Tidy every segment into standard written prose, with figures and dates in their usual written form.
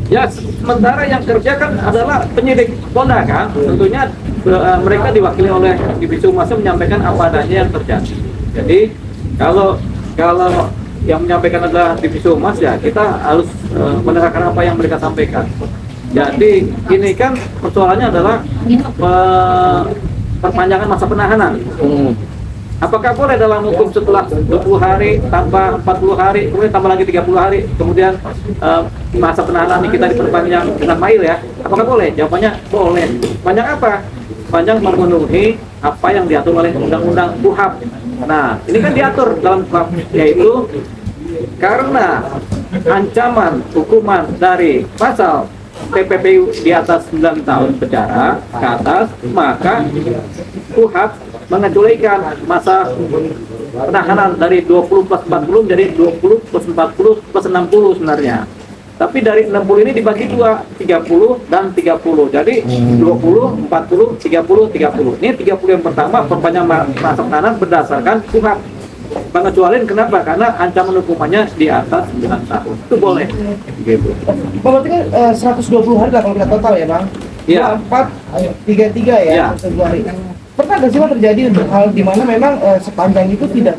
Ya, sementara yang kerja kan adalah penyidik Polda kan, tentunya mereka diwakili oleh Divisi Humas menyampaikan apa adanya yang terjadi. Jadi kalau kalau yang menyampaikan adalah Divisi Humas, ya kita harus mendengarkan apa yang mereka sampaikan. Jadi ini kan persoalannya adalah perpanjangan masa penahanan. Apakah boleh dalam hukum setelah 20 hari, tambah 40 hari, kemudian tambah lagi 30 hari, kemudian masa penahanan ini kita diperpanjang dengan mail ya? Apakah boleh? Jawabannya boleh. Panjang apa? Panjang memenuhi apa yang diatur oleh Undang-Undang KUHP. Nah, ini kan diatur dalam KUHP, yaitu karena ancaman hukuman dari pasal TPPU di atas 9 tahun penjara ke atas, maka KUHP mengecualikan masa penahanan dari 20 plus 40 menjadi 20 plus 40 plus 60 sebenarnya. Tapi dari 60 ini dibagi dua, 30 dan 30. Jadi 20, 40, 30, 30. Ini 30 yang pertama perpanjang masa penahanan berdasarkan KUHP. Pengecualian kenapa? Karena ancaman hukumannya di atas 9 tahun. Itu boleh. Gitu. Berarti kan 120 hari lah kalau kita total ya Bang? Iya. 4, 33 ya, Iya. Februari. Pernah nggak sih Bang terjadi untuk hal di mana memang sepanjang itu tidak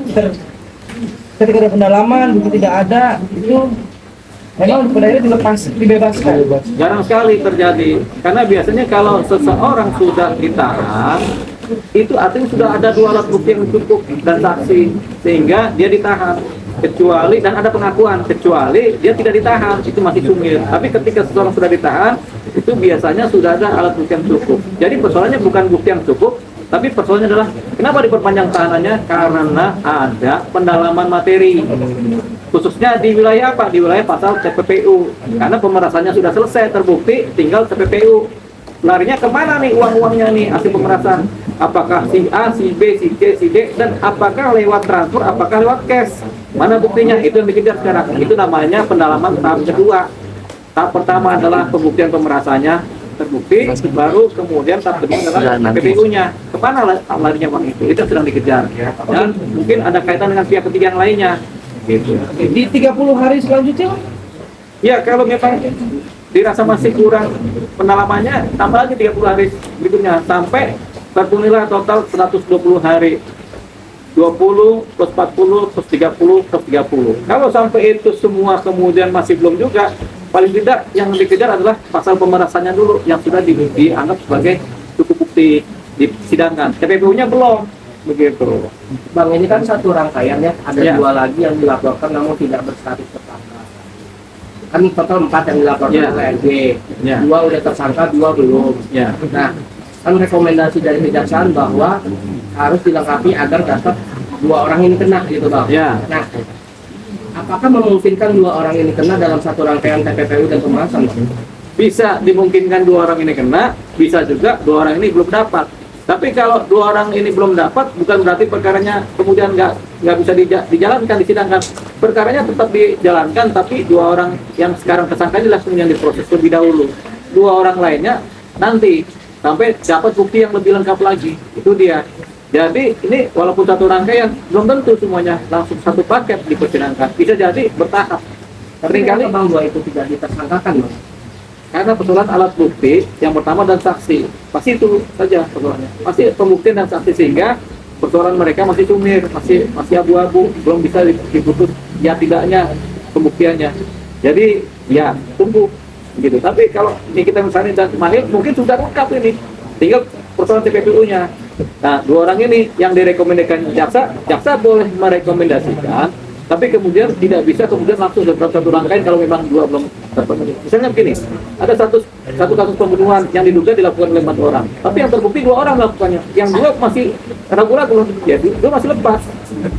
ketika ada pendalaman, begitu tidak ada, itu memang pada akhirnya dibebaskan? Jarang sekali terjadi. Karena biasanya kalau seseorang sudah ditahan, itu artinya sudah ada 2 alat bukti yang cukup dan saksi, sehingga dia ditahan. Kecuali, dan ada pengakuan, kecuali dia tidak ditahan, itu masih sumir. Tapi ketika seseorang sudah ditahan, itu biasanya sudah ada alat bukti yang cukup. Jadi persoalannya bukan bukti yang cukup, tapi persoalannya adalah kenapa diperpanjang tahanannya? Karena ada pendalaman materi, khususnya di wilayah apa? Di wilayah pasal TPPU. Karena pemerasannya sudah selesai, terbukti, tinggal TPPU. Larinya kemana nih uang-uangnya nih hasil pemerasan? Apakah si A, si B, si C, si D, dan apakah lewat transfer, apakah lewat cash? Mana buktinya? Itu yang dikejar sekarang. Itu namanya pendalaman tahap kedua. Tahap pertama adalah pembuktian pemerasannya terbukti, baru kemudian tahap kedua adalah PPU-nya. Kemana larinya uang itu? Itu sedang dikejar. Dan mungkin ada kaitan dengan pihak ketiga yang lainnya. Gitu. Di 30 hari selanjutnya Bang? Ya, kalau memang dirasa masih kurang pendalamannya, tambah lagi 30 hari berikutnya sampai terpenuhilah total 120 hari. 20 plus 40 plus 30 plus 30. Kalau sampai itu semua kemudian masih belum juga, paling tidak yang dikejar adalah pasal pemerasannya dulu yang sudah dianggap sebagai cukup bukti disidangkan. TPPU-nya belum, begitu. Bang, ini kan satu rangkaian ya, ada Ya. 2 lagi yang dilaporkan namun tidak berstatus tersangka. Kan total 4 yang dilaporkan Ya. ke LG. Ya. 2 udah tersangka, 2 belum. Ya. Nah, kan rekomendasi dari kejaksaan bahwa harus dilengkapi agar dapat 2 orang ini kena gitu Bang. Ya. Nah, apakah memungkinkan 2 orang ini kena dalam satu rangkaian TPPU dan pemerasan Bang? Bisa dimungkinkan 2 orang ini kena, bisa juga 2 orang ini belum dapat. Tapi kalau 2 orang ini belum dapat, bukan berarti perkaranya kemudian nggak bisa dijalankan, disidangkan. Perkaranya tetap dijalankan, tapi 2 orang yang sekarang tersangka ini langsung yang diproses lebih dahulu. 2 orang lainnya nanti sampai dapat bukti yang lebih lengkap lagi. Itu dia. Jadi ini walaupun satu rangkaian, belum tentu semuanya langsung satu paket dipersidangkan. Bisa jadi bertahap. Seringkali Bang 2 itu tidak ditersangkakan Bang? karena persoalan alat bukti yang pertama dan saksi, pasti itu saja persoalannya, pasti pembuktian dan saksi, sehingga persoalan mereka masih sumir, masih abu-abu, belum bisa diputus ya tidaknya pembuktiannya. Jadi ya tunggu gitu. Tapi kalau ini kita misalnya dan mahir mungkin sudah lengkap ini, tinggal persoalan TPPU-nya. Nah, 2 orang ini yang direkomendasikan jaksa boleh merekomendasikan, tapi kemudian tidak bisa kemudian langsung dalam satu rangkaian kalau memang 2 belum terpenuhi. Misalnya begini, ada satu kasus pembunuhan yang diduga dilakukan oleh 4 orang, tapi yang terbukti 2 orang melakukannya, yang 2 masih ragu-ragu, ya 2 masih lepas,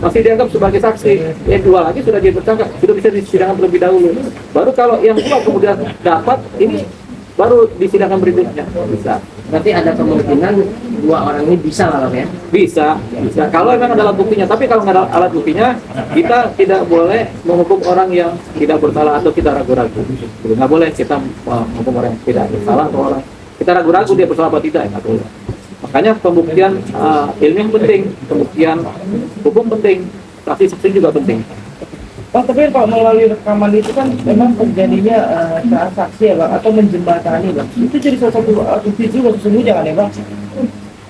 masih dianggap sebagai saksi, yang 2 lagi sudah jadi tersangka, sudah bisa disidangkan terlebih dahulu. Baru kalau yang 2 kemudian dapat, ini baru disidangkan berikutnya. Bisa. Berarti ada kemungkinan 2 orang ini bisa lah Bang ya? Bisa. Kalau memang ada alat buktinya, tapi kalau nggak ada alat buktinya, kita tidak boleh menghukum orang yang tidak bersalah atau kita ragu-ragu. Nggak boleh kita menghukum orang yang tidak bersalah atau orang kita ragu-ragu dia bersalah atau tidak, nggak boleh. Makanya pembuktian ilmiah penting, pembuktian hukum penting, saksi-saksi juga penting. Bang, tapi kalau melalui rekaman itu kan memang terjadinya transaksi ya bang, atau menjembatani bang. Itu jadi salah satu bukti juga sesungguhnya kan ya bang.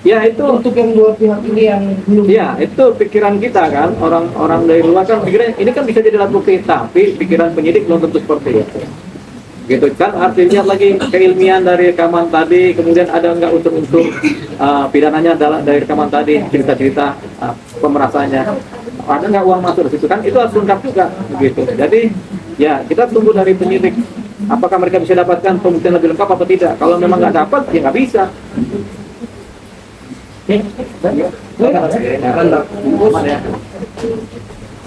Ya itu, Untuk yang dua pihak ini yang belum. ya itu pikiran kita kan, orang-orang dari luar kan pikiran ini kan bisa jadi alat bukti, tapi pikiran penyidik belum tentu seperti itu. Gitu kan, artinya lagi keilmian dari rekaman tadi, kemudian ada nggak unsur-unsur pidananya dari rekaman tadi, cerita-cerita pemerasannya, ada nggak uang masuk di situ kan, itu harus lengkap juga begitu. Jadi ya kita tunggu dari penyidik apakah mereka bisa dapatkan pembuktian lebih lengkap atau tidak. Kalau memang nggak dapat ya nggak bisa.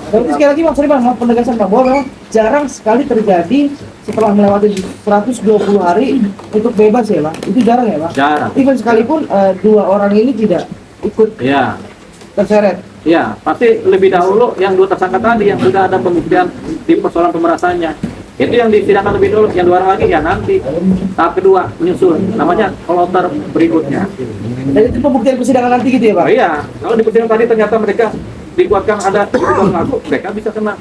Berarti sekali lagi bang, sorry bang, maaf penegasan bang, bahwa memang jarang sekali terjadi setelah melewati 120 hari untuk bebas ya bang, itu jarang ya bang? Jarang. Even sekalipun dua orang ini tidak ikut Ya, terseret. ya pasti lebih dahulu yang dua tersangka tadi yang sudah ada pembuktian di persoalan pemerasannya. Itu yang disidangkan lebih dulu, yang dua orang lagi ya nanti tahap kedua menyusul, namanya kloter berikutnya. Dan itu pembuktian persidangan nanti gitu ya bang? Oh iya, kalau di persidangan tadi ternyata mereka dikuatkan ada mengaku, mereka bisa kena.